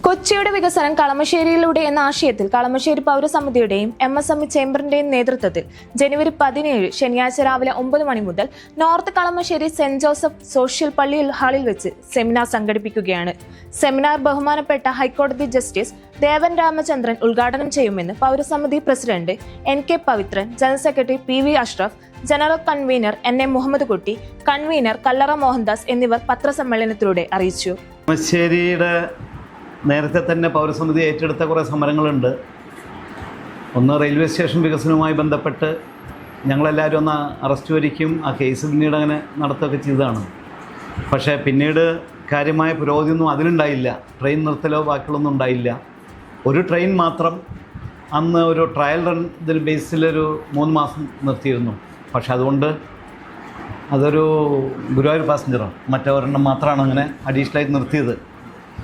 കൊച്ചിയുടെ വികസനം കളമശ്ശേരിയിലൂടെ എന്ന ആശയത്തിൽ കളമശ്ശേരി പൗരസമിതിയുടെയും MSME ചേംബറിന്റെയും നേതൃത്വത്തിൽ ജനുവരി 17 ശനിയാഴ്ച രാവിലെ 9 മണി മുതൽ north Kalamassery saint Joseph social പള്ളി ഹാളിൽ വെച്ച് സെമിനാർ സംഘടിപ്പിക്കുകയാണ്. സെമിനാർ ബഹുമാനപ്പെട്ട ഹൈക്കോടതി ജസ്റ്റിസ് ദേവൻ രാമചന്ദ്രൻ ഉദ്ഘാടനം ചെയ്യുമെന്ന് പൗരസമിതി president NK Pavithran, general secretary PV Ashraf, general convener NA Muhammad Kutty, convener കല്ലറ മോഹൻദാസ് എന്നിവർ പത്രസമ്മേളനത്തിലൂടെ അറിയിച്ചു. നേരത്തെ തന്നെ പൗരസമിതി ഏറ്റെടുത്ത കുറേ സമരങ്ങളുണ്ട്. ഒന്ന്, റെയിൽവേ സ്റ്റേഷൻ വികസനവുമായി ബന്ധപ്പെട്ട് ഞങ്ങളെല്ലാവരും ഒന്ന് അറസ്റ്റ് വരിക്കും ആ കേസ് പിന്നീട് അങ്ങനെ നടത്തുകയൊക്കെ ചെയ്തതാണ്. പക്ഷേ പിന്നീട് കാര്യമായ പുരോഗതിയൊന്നും അതിലുണ്ടായില്ല. ട്രെയിൻ നിർത്തലോ ബാക്കിയുള്ളൊന്നും ഉണ്ടായില്ല. ഒരു ട്രെയിൻ മാത്രം അന്ന് ഒരു ട്രയൽ റൺ ഇതിൽ ബേസിലൊരു 3 മാസം നിർത്തിയിരുന്നു. പക്ഷെ അതുകൊണ്ട് അതൊരു ഗുരുവായൂർ പാസഞ്ചറാണ്, മറ്റൊരെണ്ണം മാത്രമാണ് അങ്ങനെ അഡീഷണലായിട്ട് നിർത്തിയത്.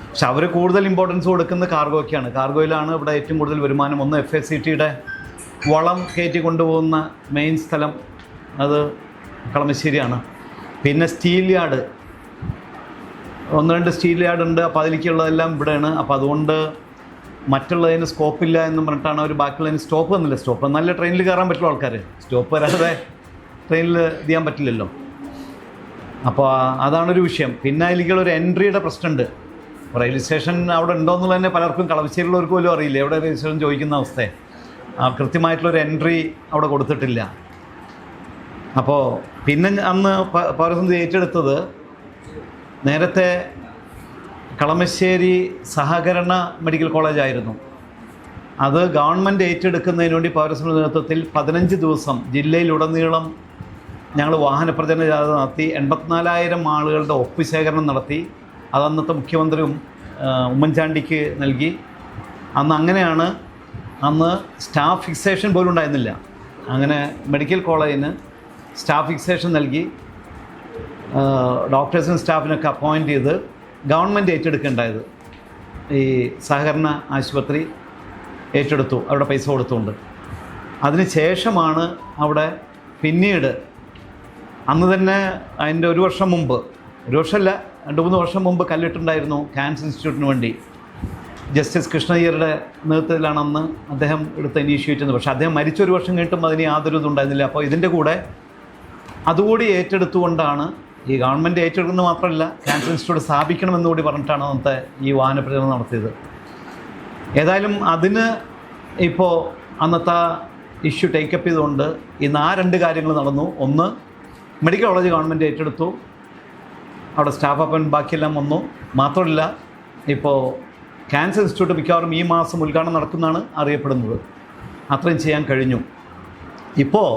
പക്ഷെ അവർ കൂടുതൽ ഇമ്പോർട്ടൻസ് കൊടുക്കുന്നത് കാർഗോയ്ക്കാണ്. കാർഗോയിലാണ് ഇവിടെ ഏറ്റവും കൂടുതൽ വരുമാനം. ഒന്ന്, FACTയുടെ വളം കയറ്റി കൊണ്ടുപോകുന്ന മെയിൻ സ്ഥലം അത് കളമശ്ശേരിയാണ്. പിന്നെ സ്റ്റീൽ യാർഡ്, 1-2 സ്റ്റീൽ യാർഡ് ഉണ്ട്. അപ്പോൾ അതിലേക്കുള്ളതെല്ലാം ഇവിടെയാണ്. അപ്പോൾ അതുകൊണ്ട് മറ്റുള്ളതിന് സ്കോപ്പില്ല എന്ന് പറഞ്ഞിട്ടാണ് അവർ ബാക്കിയുള്ളതിന് സ്റ്റോപ്പ് തന്നില്ല. സ്റ്റോപ്പ് നല്ല ട്രെയിനിൽ കയറാൻ പറ്റുള്ള ആൾക്കാർ, സ്റ്റോപ്പ് വരാതെ ട്രെയിനിൽ ഇത് ചെയ്യാൻ പറ്റില്ലല്ലോ. അപ്പോൾ അതാണൊരു വിഷയം. പിന്നെ അതിലേക്കുള്ളൊരു എൻട്രിയുടെ പ്രശ്നമുണ്ട്. റെയിൽവേ സ്റ്റേഷൻ അവിടെ ഉണ്ടോ എന്നുള്ളത് തന്നെ പലർക്കും കളമശ്ശേരിയുള്ളവർക്ക് പോലും അറിയില്ല. എവിടെ റെയിൽവേ സ്റ്റേഷൻ ചോദിക്കുന്ന അവസ്ഥയെ കൃത്യമായിട്ടുള്ളൊരു എൻട്രി അവിടെ കൊടുത്തിട്ടില്ല. അപ്പോൾ പിന്നെ അന്ന് പൗരസമിതി ഏറ്റെടുത്തത് നേരത്തെ കളമശ്ശേരി സഹകരണ മെഡിക്കൽ കോളേജായിരുന്നു. അത് ഗവൺമെൻറ് ഏറ്റെടുക്കുന്നതിന് വേണ്ടി പൗരസമിതി നേതൃത്വത്തിൽ 15 ദിവസം ജില്ലയിലുടനീളം ഞങ്ങൾ വാഹന പ്രചരണ ജാഥ നടത്തി. 84,000 ആളുകളുടെ ഒപ്പ് ശേഖരണം നടത്തി. അത് അന്നത്തെ മുഖ്യമന്ത്രിയും ഉമ്മൻചാണ്ടിക്ക് നൽകി. അങ്ങനെയാണ് അന്ന് സ്റ്റാഫ് ഫിക്സേഷൻ പോലും ഉണ്ടായിരുന്നില്ല. അങ്ങനെ മെഡിക്കൽ കോളേജിന് സ്റ്റാഫ് ഫിക്സേഷൻ നൽകി, ഡോക്ടേഴ്സിനും സ്റ്റാഫിനൊക്കെ അപ്പോയിൻ്റ് ചെയ്ത് ഗവൺമെൻറ് ഏറ്റെടുക്കേണ്ടായത്. ഈ സഹകരണ ആശുപത്രി ഏറ്റെടുത്തു, അവിടെ പൈസ കൊടുത്തുകൊണ്ട്. അതിന് ശേഷമാണ് അവിടെ പിന്നീട് അന്ന് തന്നെ അതിൻ്റെ 1 വർഷം മുമ്പ്, 1 വർഷമല്ല 2-3 വർഷം മുമ്പ് കല്ലിട്ടുണ്ടായിരുന്നു ക്യാൻസർ ഇൻസ്റ്റിറ്റ്യൂട്ടിന് വേണ്ടി. ജസ്റ്റിസ് കൃഷ്ണയ്യരുടെ നേതൃത്വത്തിലാണ് അന്ന് അദ്ദേഹം എടുത്ത ഇനീഷ്യേറ്റ് ചെയ്യുന്നത്. പക്ഷേ അദ്ദേഹം മരിച്ച 1 വർഷം കഴിഞ്ഞിട്ടും അതിന് യാതൊരു ഇതുണ്ടായിരുന്നില്ല. അപ്പോൾ ഇതിൻ്റെ കൂടെ അതുകൂടി ഏറ്റെടുത്തുകൊണ്ടാണ്, ഈ ഗവൺമെൻറ് ഏറ്റെടുക്കുന്നത് മാത്രമല്ല ക്യാൻസർ ഇൻസ്റ്റിറ്റ്യൂട്ട് സ്ഥാപിക്കണമെന്നുകൂടി പറഞ്ഞിട്ടാണ് അന്നത്തെ ഈ വാഹന പ്രചരണം നടത്തിയത്. ഏതായാലും അതിന് ഇപ്പോൾ അന്നത്തെ ഇഷ്യൂ ടേക്കപ്പ് ചെയ്തുകൊണ്ട് ഇന്ന് 2 കാര്യങ്ങൾ നടന്നു. ഒന്ന്, മെഡിക്കൽ കോളേജ് ഗവൺമെൻറ് ഏറ്റെടുത്തു, അവിടെ സ്റ്റാഫ് അപ്പോയിൻറ്റ് ബാക്കിയെല്ലാം വന്നു. മാത്രമല്ല ഇപ്പോൾ ക്യാൻസർ ഇൻസ്റ്റിറ്റ്യൂട്ട് മിക്കവാറും ഈ മാസം ഉദ്ഘാടനം നടക്കുന്നതാണ് അറിയപ്പെടുന്നത്. അത്രയും ചെയ്യാൻ കഴിഞ്ഞു. ഇപ്പോൾ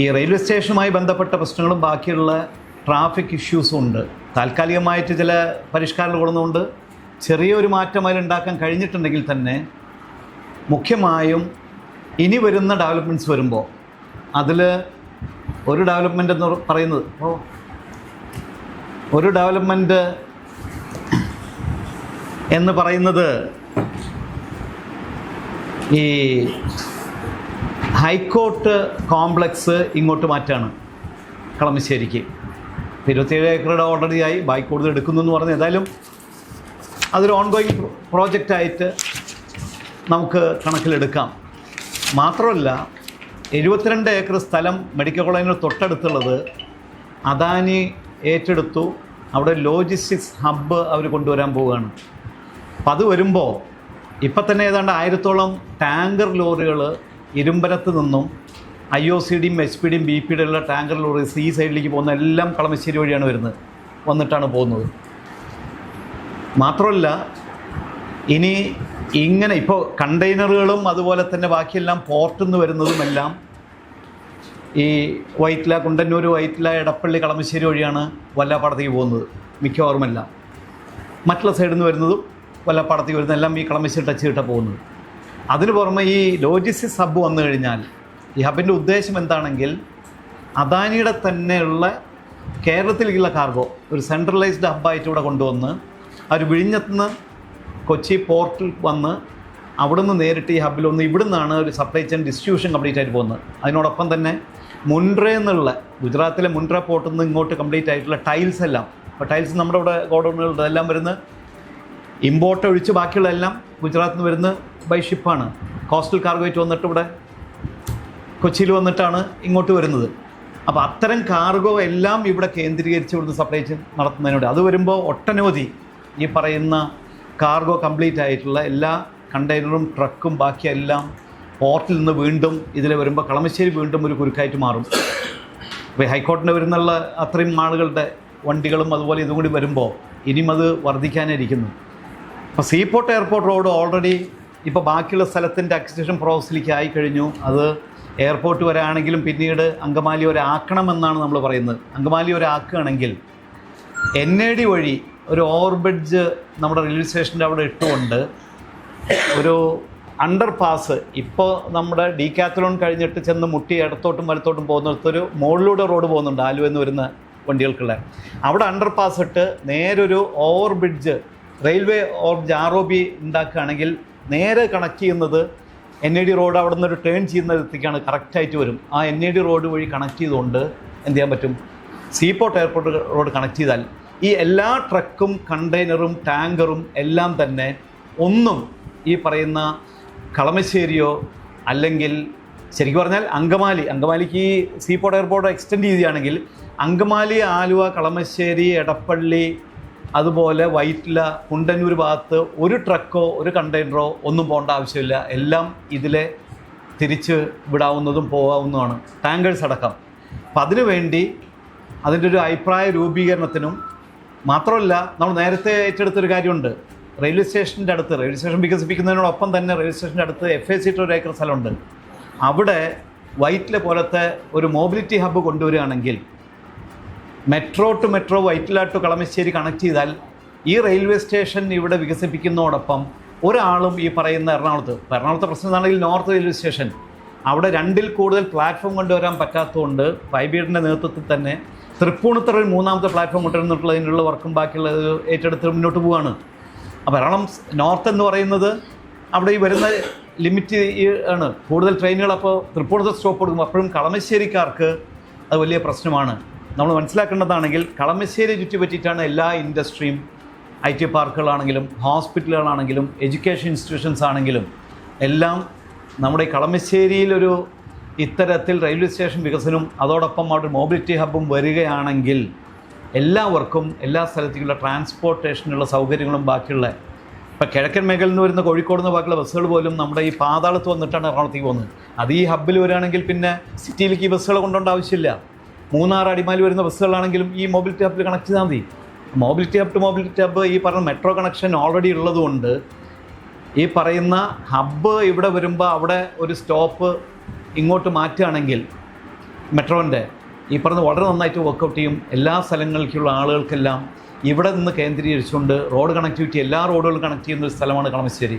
ഈ റെയിൽവേ സ്റ്റേഷനുമായി ബന്ധപ്പെട്ട പ്രശ്നങ്ങളും ബാക്കിയുള്ള ട്രാഫിക് ഇഷ്യൂസും ഉണ്ട്. താൽക്കാലികമായിട്ട് ചില പരിഷ്കാരങ്ങൾ കൊടുന്നുകൊണ്ട് ചെറിയൊരു മാറ്റം അതിലുണ്ടാക്കാൻ കഴിഞ്ഞിട്ടുണ്ടെങ്കിൽ തന്നെ മുഖ്യമായും ഇനി വരുന്ന ഡെവലപ്മെൻറ്റ്സ് വരുമ്പോൾ അതിൽ ഒരു ഡെവലപ്മെൻ്റ് എന്ന് പറയുന്നത് ഈ ഹൈക്കോർട്ട് കോംപ്ലക്സ് ഇങ്ങോട്ട് മാറ്റാണ് കളമശ്ശേരിക്ക്. 27 ഏക്കറുടെ ഓൾറെഡി ആയി, ഹൈക്കോടതി എടുക്കുന്നു എന്ന് പറഞ്ഞ് ഏതായാലും അതൊരു ഓൺഗോയിങ് പ്രോജക്റ്റായിട്ട് നമുക്ക് കണക്കിലെടുക്കാം. മാത്രമല്ല 72 ഏക്കർ സ്ഥലം മെഡിക്കൽ കോളേജിന് തൊട്ടടുത്തുള്ളത് അദാനി ഏറ്റെടുത്തു. അവിടെ ലോജിസ്റ്റിക്സ് ഹബ്ബ് അവർ കൊണ്ടുവരാൻ പോവുകയാണ്. അപ്പം അത് വരുമ്പോൾ ഇപ്പം തന്നെ ഏതാണ്ട് 1000-ഓളം ടാങ്കർ ലോറികൾ ഇരുമ്പനത്ത് നിന്നും IOCയുടെയും HPയുടെയും BP ഉള്ള ടാങ്കർ ലോറീസ് ഈ സൈഡിലേക്ക് പോകുന്ന എല്ലാം കളമശ്ശേരി വഴിയാണ് വന്നിട്ടാണ് പോകുന്നത്. മാത്രമല്ല ഇനി ഇങ്ങനെ ഇപ്പോൾ കണ്ടെയ്നറുകളും അതുപോലെ തന്നെ ബാക്കിയെല്ലാം പോർട്ടിൽ നിന്ന് വരുന്നതുമെല്ലാം ഈ വൈറ്റില, കുണ്ടന്നൂർ, വൈറ്റില, എടപ്പള്ളി, കളമശ്ശേരി വഴിയാണ് വല്ലാപ്പാടത്തേക്ക് പോകുന്നത്. മിക്കവാറുമല്ല മറ്റുള്ള സൈഡിൽ നിന്ന് വരുന്നതും വല്ലാപ്പാടത്തേക്ക് വരുന്നതെല്ലാം ഈ കളമശ്ശേരി ടച്ച് ചെയ്തിട്ടാണ് പോകുന്നത്. അതിന് പുറമെ ഈ ലോജിസ്റ്റിക്സ് ഹബ്ബ് വന്നു കഴിഞ്ഞാൽ ഈ ഹബിൻ്റെ ഉദ്ദേശം എന്താണെങ്കിൽ അദാനിയുടെ തന്നെയുള്ള കേരളത്തിലേക്കുള്ള കാർഗോ ഒരു സെൻട്രലൈസ്ഡ് ഹബ്ബായിട്ട് ഇവിടെ കൊണ്ടുവന്ന് അവർ വിഴിഞ്ഞത്തുനിന്ന് കൊച്ചി പോർട്ടിൽ വന്ന് അവിടുന്ന് നേരിട്ട് ഈ ഹബ്ബിലൊന്ന് ഇവിടുന്നാണ് ഒരു സപ്ലൈ ചെയിൻ ഡിസ്ട്രിബ്യൂഷൻ കംപ്ലീറ്റ് ആയിട്ട് പോകുന്നത്. അതിനോടൊപ്പം തന്നെ മുൻഡ്രയിൽ നിന്നുള്ള ഗുജറാത്തിലെ മുൻഡ്ര പോർട്ടിൽ നിന്ന് ഇങ്ങോട്ട് കംപ്ലീറ്റ് ആയിട്ടുള്ള ടൈൽസ് എല്ലാം, അപ്പോൾ ടൈൽസ് നമ്മുടെ ഇവിടെ ഗോഡൗണുകളുണ്ട്, അതെല്ലാം വരുന്നത് ഇമ്പോർട്ട് ഒഴിച്ച് ബാക്കിയുള്ള എല്ലാം ഗുജറാത്തിൽ നിന്ന് വരുന്ന ബൈ ഷിപ്പാണ്. കോസ്റ്റൽ കാർഗോയിട്ട് വന്നിട്ട് ഇവിടെ കൊച്ചിയിൽ വന്നിട്ടാണ് ഇങ്ങോട്ട് വരുന്നത്. അപ്പോൾ അത്തരം കാർഗോ എല്ലാം ഇവിടെ കേന്ദ്രീകരിച്ച് ഇവിടുന്ന് സപ്ലൈ ചെയിൻ നടത്തുന്നതിനോട് അത് വരുമ്പോൾ ഒട്ടനവധി ഈ പറയുന്ന കാർഗോ കംപ്ലീറ്റ് ആയിട്ടുള്ള എല്ലാ കണ്ടെയ്നറും ട്രക്കും ബാക്കിയെല്ലാം പോർട്ടിൽ നിന്ന് വീണ്ടും ഇതിൽ വരുമ്പോൾ കളമശ്ശേരി വീണ്ടും ഒരു കുരുക്കായിട്ട് മാറും. ഇപ്പോൾ ഹൈക്കോടതിൻ്റെ വരുന്നുള്ള അത്രയും ആളുകളുടെ വണ്ടികളും അതുപോലെ ഇതും കൂടി വരുമ്പോൾ ഇനിയും അത് വർദ്ധിക്കാനിരിക്കുന്നു. അപ്പോൾ സീപോർട്ട് എയർപോർട്ട് റോഡ് ഓൾറെഡി ഇപ്പോൾ ബാക്കിയുള്ള സ്ഥലത്തിൻ്റെ അക്വിസിഷൻ പ്രോസസ്സിലേക്ക് ആയിക്കഴിഞ്ഞു. അത് എയർപോർട്ട് വരെ ആണെങ്കിലും പിന്നീട് അങ്കമാലി വരെ ആക്കണമെന്നാണ് നമ്മൾ പറയുന്നത്. അങ്കമാലി വരെ ആക്കുകയാണെങ്കിൽ NAD വഴി ഒരു ഓവർ ബ്രിഡ്ജ് നമ്മുടെ റെയിൽവേ സ്റ്റേഷൻ്റെ അവിടെ ഇട്ടുകൊണ്ട് ഒരു അണ്ടർ പാസ്, ഇപ്പോൾ നമ്മുടെ ഡീകാത്തലോൺ കഴിഞ്ഞിട്ട് ചെന്ന് മുട്ടി ഇടത്തോട്ടും വലത്തോട്ടും പോകുന്നിടത്തൊരു മുകളിലൂടെ റോഡ് പോകുന്നുണ്ട് ആലുവെന്ന് വരുന്ന വണ്ടികൾക്കുള്ള. അവിടെ അണ്ടർ പാസ് ഇട്ട് നേരൊരു over bridge railway or ROB ഉണ്ടാക്കുകയാണെങ്കിൽ നേരെ കണക്ട് ചെയ്യുന്നത് NAD റോഡ് അവിടെ നിന്നൊരു ടേൺ ചെയ്യുന്നതിലേക്കാണ് കറക്റ്റായിട്ട് വരും. ആ NAD റോഡ് വഴി കണക്ട് ചെയ്തുകൊണ്ട് എന്ത് ചെയ്യാൻ പറ്റും, സീപോർട്ട് എയർപോർട്ട് റോഡ് കണക്ട് ചെയ്താൽ ഈ എല്ലാ ട്രക്കും കണ്ടെയ്നറും ടാങ്കറും എല്ലാം തന്നെ ഒന്നും ഈ പറയുന്ന കളമശ്ശേരിയോ അല്ലെങ്കിൽ ശരിക്കും പറഞ്ഞാൽ അങ്കമാലിക്ക് ഈ സീപോർട്ട് എയർപോർട്ട് എക്സ്റ്റെൻഡ് ചെയ്യുകയാണെങ്കിൽ അങ്കമാലി, ആലുവ, കളമശ്ശേരി, എടപ്പള്ളി, അതുപോലെ വൈറ്റില, കുണ്ടന്നൂർ ഭാഗത്ത് ഒരു ട്രക്കോ ഒരു കണ്ടെയ്നറോ ഒന്നും പോകേണ്ട ആവശ്യമില്ല. എല്ലാം ഇതിലെ തിരിച്ച് വിടാവുന്നതും പോകാവുന്നതാണ്, ടാങ്കേഴ്സ് അടക്കം. അപ്പം അതിനു വേണ്ടി അതിൻ്റെ ഒരു അഭിപ്രായ രൂപീകരണത്തിനും മാത്രമല്ല, നമ്മൾ നേരത്തെ ഏറ്റെടുത്തൊരു കാര്യമുണ്ട്. റെയിൽവേ സ്റ്റേഷൻ്റെ അടുത്ത്, റെയിൽവേ സ്റ്റേഷൻ വികസിപ്പിക്കുന്നതിനോടൊപ്പം തന്നെ റെയിൽവേ സ്റ്റേഷൻ്റെ അടുത്ത് FAC ഒരു ഏക്കർ സ്ഥലമുണ്ട്. അവിടെ വൈറ്റില പോലത്തെ ഒരു മൊബിലിറ്റി ഹബ്ബ് കൊണ്ടുവരികയാണെങ്കിൽ metro to metro Vyttila to Kalamassery connect ചെയ്താൽ ഈ റെയിൽവേ സ്റ്റേഷൻ ഇവിടെ വികസിപ്പിക്കുന്നതോടൊപ്പം ഒരാളും ഈ പറയുന്ന എറണാകുളത്തെ പ്രശ്നം എന്താണെങ്കിൽ നോർത്ത് റെയിൽവേ സ്റ്റേഷൻ അവിടെ 2-ൽ കൂടുതൽ പ്ലാറ്റ്ഫോം കൊണ്ടുവരാൻ പറ്റാത്തതുകൊണ്ട് ഫൈബിയുടെ നേതൃത്വത്തിൽ തന്നെ തൃപ്പൂണിത്തുറ 3ാമത്തെ പ്ലാറ്റ്ഫോം കൊണ്ടുവരുന്നിട്ടുള്ളതിനുള്ള വർക്കും ബാക്കിയുള്ളത് ഏറ്റെടുത്ത് മുന്നോട്ട് പോവുകയാണ്. അപ്പോൾ എറണാകുളം നോർത്ത് എന്ന് പറയുന്നത് അവിടെ ഈ വരുന്ന ലിമിറ്റ് ആണ് കൂടുതൽ ട്രെയിനുകൾ. അപ്പോൾ തൃപ്പൂണിത്തുറ സ്റ്റോപ്പ് കൊടുക്കുമ്പോൾ അപ്പോഴും കളമശ്ശേരിക്കാർക്ക് അത് വലിയ പ്രശ്നമാണ്. നമ്മൾ മനസ്സിലാക്കേണ്ടതാണെങ്കിൽ കളമശ്ശേരി ചുറ്റിപ്പറ്റിയിട്ടാണ് എല്ലാ ഇൻഡസ്ട്രിയും, IT പാർക്കുകളാണെങ്കിലും ഹോസ്പിറ്റലുകളാണെങ്കിലും എഡ്യൂക്കേഷൻ ഇൻസ്റ്റിറ്റ്യൂഷൻസ് ആണെങ്കിലും എല്ലാം നമ്മുടെ ഈ കളമശ്ശേരിയിലൊരു ഇത്തരത്തിൽ റെയിൽവേ സ്റ്റേഷൻ വികസനവും അതോടൊപ്പം അവിടെ മൊബിലിറ്റി ഹബ്ബും വരികയാണെങ്കിൽ എല്ലാവർക്കും എല്ലാ സ്ഥലത്തേക്കുള്ള ട്രാൻസ്പോർട്ടേഷനുള്ള സൗകര്യങ്ങളും ബാക്കിയുള്ള ഇപ്പോൾ കിഴക്കൻ മേഖലയിൽ നിന്ന് വരുന്ന കോഴിക്കോട് നിന്ന് ബാക്കിയുള്ള ബസ്സുകൾ പോലും നമ്മുടെ ഈ പാതാളത്ത് വന്നിട്ടാണ് എറണാകുളത്തേക്ക് പോകുന്നത്. അത് ഈ ഹബ്ബിൽ വരികയാണെങ്കിൽ പിന്നെ സിറ്റിയിലേക്ക് ഈ ബസ്സുകൾ കൊണ്ടുപോകേണ്ട ആവശ്യമില്ല. മൂന്നാർ, അടിമാലി വരുന്ന ബസ്സുകളാണെങ്കിലും ഈ മൊബിലിറ്റി ഹബ്ബിൽ കണക്ട് ചെയ്താൽ മതി. Mobility hub to mobility hub ഈ പറഞ്ഞ മെട്രോ കണക്ഷൻ ഓൾറെഡി ഉള്ളതുകൊണ്ട് ഈ പറയുന്ന ഹബ്ബ് ഇവിടെ വരുമ്പോൾ അവിടെ ഒരു സ്റ്റോപ്പ് ഇങ്ങോട്ട് മാറ്റുകയാണെങ്കിൽ മെട്രോൻ്റെ ഈ പറഞ്ഞ വളരെ നന്നായിട്ട് വർക്കൗട്ട് ചെയ്യും. എല്ലാ സ്ഥലങ്ങളിലേക്കുള്ള ആളുകൾക്കെല്ലാം ഇവിടെ നിന്ന് കേന്ദ്രീകരിച്ചുകൊണ്ട് റോഡ് കണക്ടിവിറ്റി എല്ലാ റോഡുകളും കണക്ട് ചെയ്യുന്ന ഒരു സ്ഥലമാണ് കളമശ്ശേരി.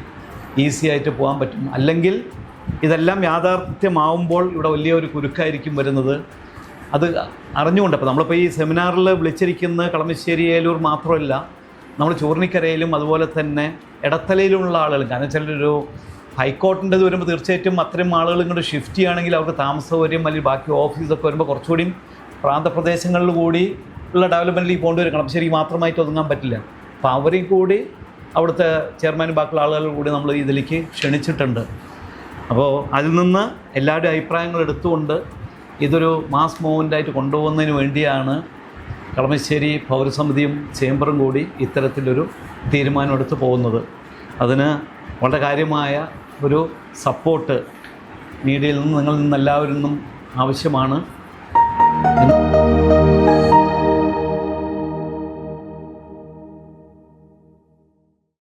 ഈസി ആയിട്ട് പോകാൻ പറ്റും. അല്ലെങ്കിൽ ഇതെല്ലാം യാഥാർത്ഥ്യമാവുമ്പോൾ ഇവിടെ വലിയൊരു കുരുക്കായിരിക്കും വരുന്നത്. അത് അറിഞ്ഞുകൊണ്ട് അപ്പോൾ നമ്മളിപ്പോൾ ഈ സെമിനാറിൽ വിളിച്ചിരിക്കുന്ന കളമശ്ശേരി, ഏലൂർ മാത്രമല്ല, നമ്മൾ ചൂർണിക്കരയിലും അതുപോലെ തന്നെ ഇടത്തലയിലുമുള്ള ആളുകൾ. കാരണം വെച്ചാൽ ഒരു ഹൈക്കോർട്ടിൻ്റെ ഇത് വരുമ്പോൾ തീർച്ചയായിട്ടും അത്രയും ആളുകൾ ഇങ്ങോട്ട് ഷിഫ്റ്റ് ചെയ്യുകയാണെങ്കിൽ അവർക്ക് താമസ സൗകര്യം അല്ലെങ്കിൽ ബാക്കി ഓഫീസൊക്കെ വരുമ്പോൾ കുറച്ചുകൂടി പ്രാന്തപ്രദേശങ്ങളിൽ കൂടി ഉള്ള ഡെവലപ്മെൻറ്റിലേക്ക് പോകേണ്ടി വരും. കളമശ്ശേരിക്ക് മാത്രമായിട്ട് ഒതുങ്ങാൻ പറ്റില്ല. അപ്പോൾ അവരെയും കൂടി അവിടുത്തെ ചെയർമാനും ബാക്കിയുള്ള ആളുകൾ കൂടി നമ്മൾ ഇതിലേക്ക് ക്ഷണിച്ചിട്ടുണ്ട്. അപ്പോൾ അതിൽ നിന്ന് എല്ലാവരുടെയും അഭിപ്രായങ്ങൾ എടുത്തുകൊണ്ട് ഇതൊരു മാസ് മൂവ്മെൻ്റായിട്ട് കൊണ്ടുപോകുന്നതിന് വേണ്ടിയാണ് കളമശ്ശേരി പൗരസമിതിയും ചേംബറും കൂടി ഇത്തരത്തിലൊരു തീരുമാനമെടുത്ത് പോകുന്നത്. അതിന് വളരെ കാര്യമായ ഒരു സപ്പോർട്ട് മീഡിയയിൽ നിന്ന് നിങ്ങളിൽ നിന്നെല്ലാവരിൽ നിന്നും ആവശ്യമാണ്.